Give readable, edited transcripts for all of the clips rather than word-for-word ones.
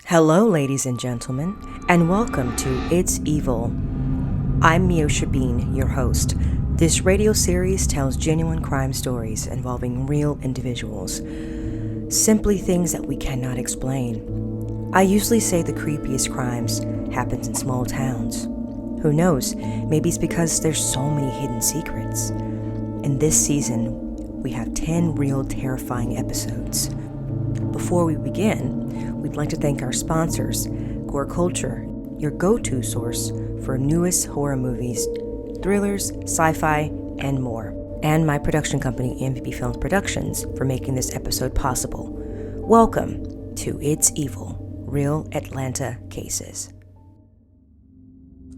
Hello, ladies and gentlemen, and welcome to It's Evil. I'm Meosha, your host. This radio series tells genuine crime stories involving real individuals. Simply things that we cannot explain. I usually say the creepiest crimes happens in small towns. Who knows, maybe it's because there's so many hidden secrets. In this season, we have 10 real terrifying episodes. Before we begin, we'd like to thank our sponsors, Gore Culture, your go-to source for newest horror movies, thrillers, sci-fi, and more. And my production company, M.V.B Films Productions, for making this episode possible. Welcome to It's Evil, Real Atlanta Cases.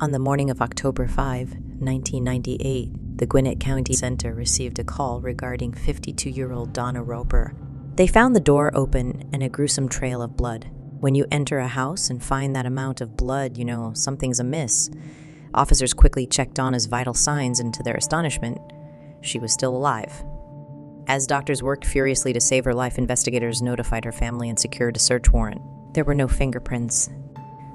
On the morning of October 5, 1998, the Gwinnett County Center received a call regarding 52-year-old Donna Roper. They found the door open and a gruesome trail of blood. When you enter a house and find that amount of blood, you know something's amiss. Officers quickly checked Donna's vital signs, and to their astonishment, she was still alive. As doctors worked furiously to save her life, investigators notified her family and secured a search warrant. There were no fingerprints.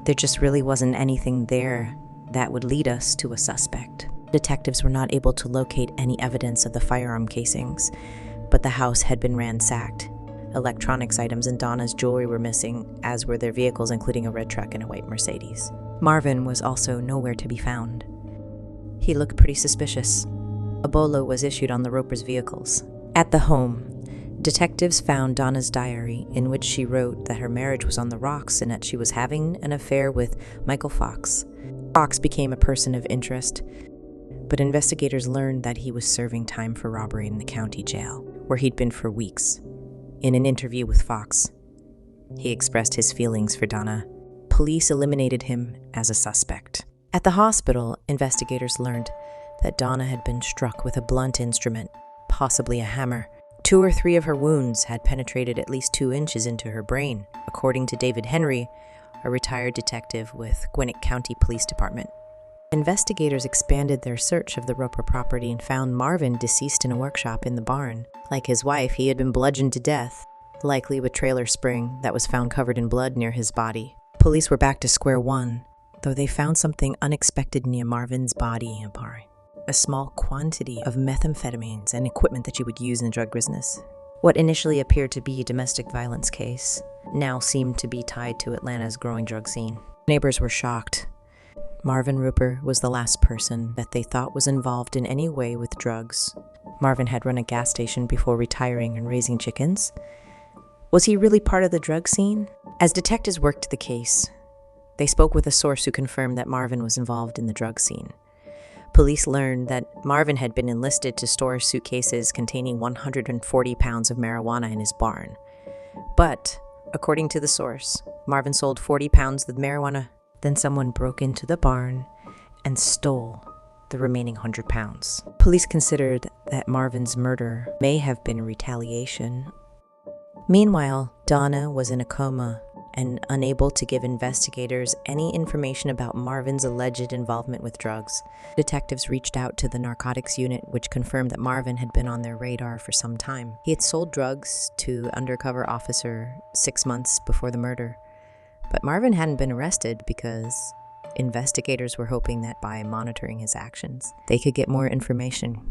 There just really wasn't anything there that would lead us to a suspect. Detectives were not able to locate any evidence of the firearm casings, but the house had been ransacked. Electronics items and Donna's jewelry were missing, as were their vehicles, including a red truck and a white Mercedes. Marvin was also nowhere to be found. He looked pretty suspicious. A bolo was issued on the Ropers' vehicles. At the home, detectives found Donna's diary, in which she wrote that her marriage was on the rocks and that she was having an affair with Michael Fox. Fox became a person of interest, but investigators learned that he was serving time for robbery in the county jail, where he'd been for weeks. In an interview with Fox, he expressed his feelings for Donna. Police eliminated him as a suspect. At the hospital, investigators learned that Donna had been struck with a blunt instrument, possibly a hammer. 2 or 3 of her wounds had penetrated at least 2 inches into her brain, according to David Henry, a retired detective with Gwinnett County Police Department. Investigators expanded their search of the Roper property and found Marvin deceased in a workshop in the barn. Like his wife, he had been bludgeoned to death, likely with trailer spring that was found covered in blood near his body. Police were back to square one, though they found something unexpected near Marvin's body in a barn. A small quantity of methamphetamines and equipment that you would use in the drug business. What initially appeared to be a domestic violence case now seemed to be tied to Atlanta's growing drug scene. Neighbors were shocked. Marvin Roper was the last person that they thought was involved in any way with drugs. Marvin had run a gas station before retiring and raising chickens. Was he really part of the drug scene? As detectives worked the case, they spoke with a source who confirmed that Marvin was involved in the drug scene. Police learned that Marvin had been enlisted to store suitcases containing 140 pounds of marijuana in his barn. But, according to the source, Marvin sold 40 pounds of marijuana. Then someone broke into the barn and stole the remaining 100 pounds. Police considered that Marvin's murder may have been retaliation. Meanwhile, Donna was in a coma and unable to give investigators any information about Marvin's alleged involvement with drugs. Detectives reached out to the narcotics unit, which confirmed that Marvin had been on their radar for some time. He had sold drugs to undercover officer 6 months before the murder. But Marvin hadn't been arrested because investigators were hoping that by monitoring his actions, they could get more information.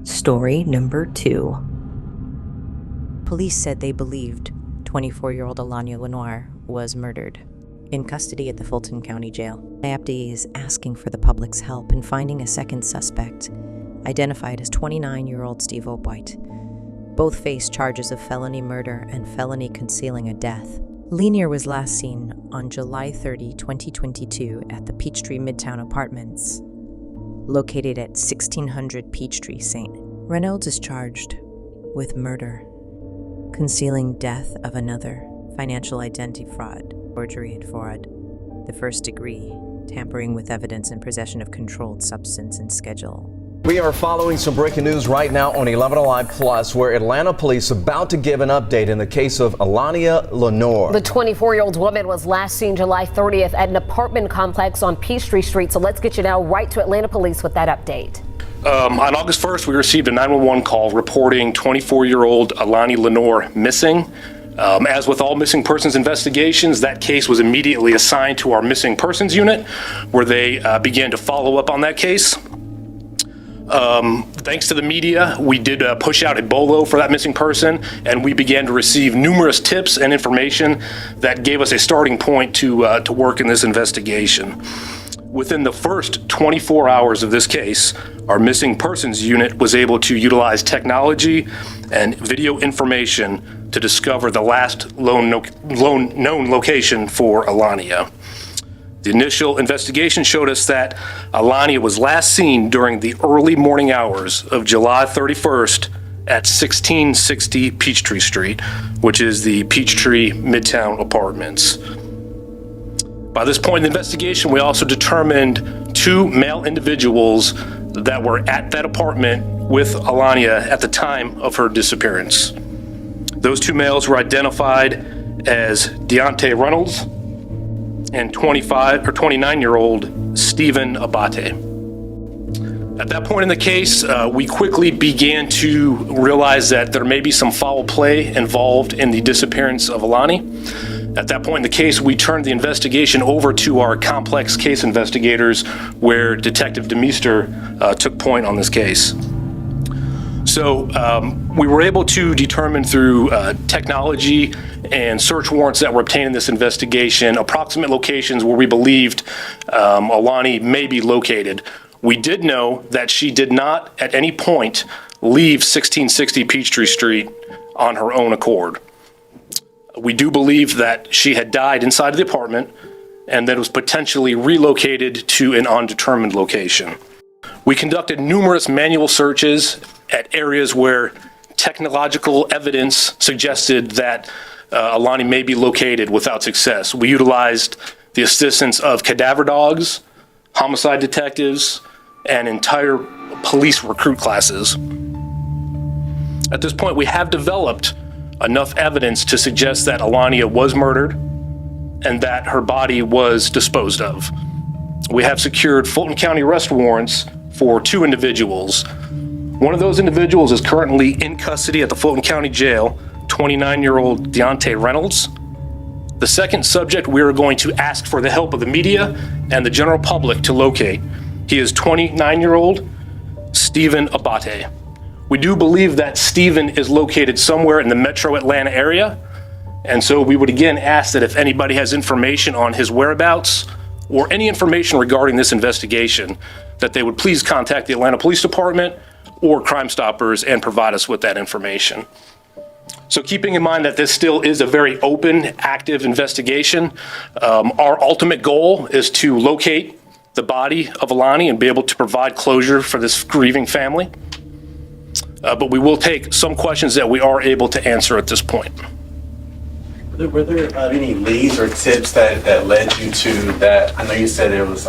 Story number 2. Police said they believed 24-year-old Alania Lenoir was murdered. In custody at the Fulton County Jail, IAPD is asking for the public's help in finding a second suspect, identified as 29-year-old Steve White. Both face charges of felony murder and felony concealing a death. Lenier was last seen on July 30, 2022 at the Peachtree Midtown Apartments, located at 1600 Peachtree, St. Reynolds is charged with murder, concealing death of another, financial identity fraud, forgery and fraud, the first degree, tampering with evidence and possession of controlled substance and schedule. We are following some breaking news right now on 11 Alive Plus, where Atlanta police about to give an update in the case of Alania Lenoir. The 24-year-old woman was last seen July 30th at an apartment complex on Peachtree Street. So let's get you now right to Atlanta police with that update. On August 1st, we received a 911 call reporting 24-year-old Alania Lenoir missing. As with all missing persons investigations, that case was immediately assigned to our missing persons unit, where they began to follow up on that case. Thanks to the media, we did push out a bolo for that missing person, and we began to receive numerous tips and information that gave us a starting point to work in this investigation. Within the first 24 hours of this case, our missing persons unit was able to utilize technology and video information to discover the last known location for Alania. The initial investigation showed us that Alania was last seen during the early morning hours of July 31st at 1660 Peachtree Street, which is the Peachtree Midtown Apartments. By this point in the investigation, we also determined 2 male individuals that were at that apartment with Alania at the time of her disappearance. Those 2 males were identified as Deontay Reynolds and 29-year-old Stephen Abate. At that point in the case, we quickly began to realize that there may be some foul play involved in the disappearance of Alani. At that point in the case, we turned the investigation over to our complex case investigators, where Detective DeMeester took point on this case. So we were able to determine through technology and search warrants that were obtained in this investigation approximate locations where we believed Alani may be located. We did know that she did not at any point leave 1660 Peachtree Street on her own accord. We do believe that she had died inside of the apartment and that it was potentially relocated to an undetermined location. We conducted numerous manual searches at areas where technological evidence suggested that Alani may be located without success. We utilized the assistance of cadaver dogs, homicide detectives, and entire police recruit classes. At this point, we have developed enough evidence to suggest that Alania was murdered and that her body was disposed of. We have secured Fulton County arrest warrants for 2 individuals. One of those individuals is currently in custody at the Fulton County Jail, 29-year-old Deontay Reynolds. The second subject we are going to ask for the help of the media and the general public to locate. He is 29-year-old Stephen Abate. We do believe that Stephen is located somewhere in the metro Atlanta area, and so we would again ask that if anybody has information on his whereabouts or any information regarding this investigation, that they would please contact the Atlanta Police Department or Crime Stoppers and provide us with that information. So keeping in mind that this still is a very open, active investigation, our ultimate goal is to locate the body of Alani and be able to provide closure for this grieving family. But we will take some questions that we are able to answer at this point. Were there any leads or tips that led you to that? I know you said it was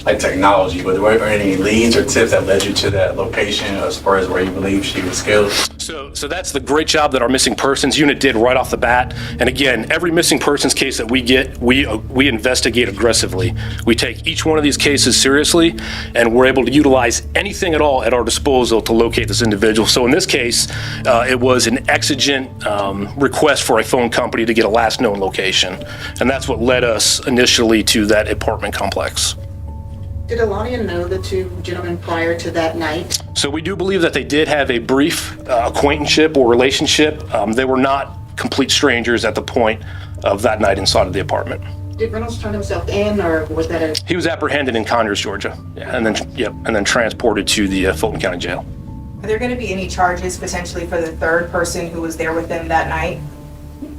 like technology, but were there any leads or tips that led you to that location as far as where you believe she was killed? So that's the great job that our missing persons unit did right off the bat. And again, every missing persons case that we get, we investigate aggressively. We take each one of these cases seriously, and we're able to utilize anything at all at our disposal to locate this individual. So in this case, it was an exigent request for a phone company to get a last known location. And that's what led us initially to that apartment complex. Did Alania know the 2 gentlemen prior to that night? So we do believe that they did have a brief acquaintanceship or relationship. They were not complete strangers at the point of that night inside of the apartment. Did Reynolds turn himself in, or was that He was apprehended in Conyers, Georgia, and then transported to the Fulton County Jail. Are there going to be any charges potentially for the 3rd person who was there with them that night?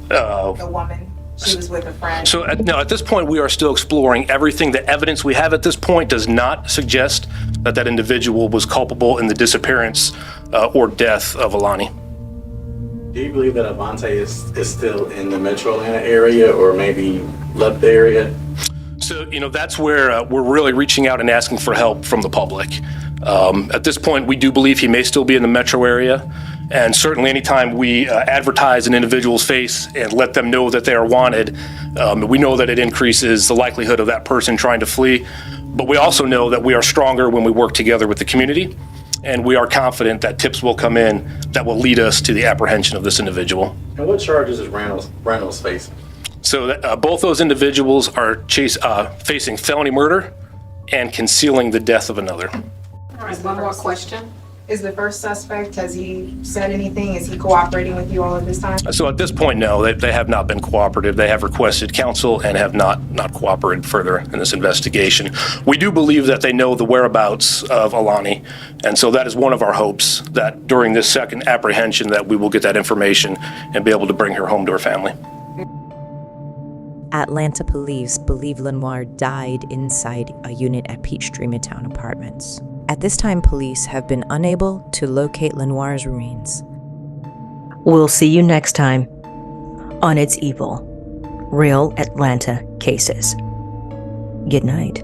The woman. She was with a friend. So at this point, we are still exploring everything. The evidence we have at this point does not suggest that that individual was culpable in the disappearance or death of Alani. Do you believe that Avante is still in the metro Atlanta area or maybe left the area? So, that's where we're really reaching out and asking for help from the public. At this point, we do believe he may still be in the metro area. And certainly anytime we advertise an individual's face and let them know that they are wanted, we know that it increases the likelihood of that person trying to flee. But we also know that we are stronger when we work together with the community. and we are confident that tips will come in that will lead us to the apprehension of this individual. And what charges is Reynolds facing? So both those individuals are facing felony murder and concealing the death of another. All right, one more question. Is the first suspect, has he said anything? Is he cooperating with you all of this time? So at this point, no, they have not been cooperative. They have requested counsel and have not cooperated further in this investigation. We do believe that they know the whereabouts of Alani, and so that is one of our hopes, that during this second apprehension that we will get that information and be able to bring her home to her family. Atlanta police believe Lenoir died inside a unit at Peachtree Midtown Apartments. At this time, police have been unable to locate Lenoir's remains. We'll see you next time on It's Evil, Real Atlanta Cases. Good night.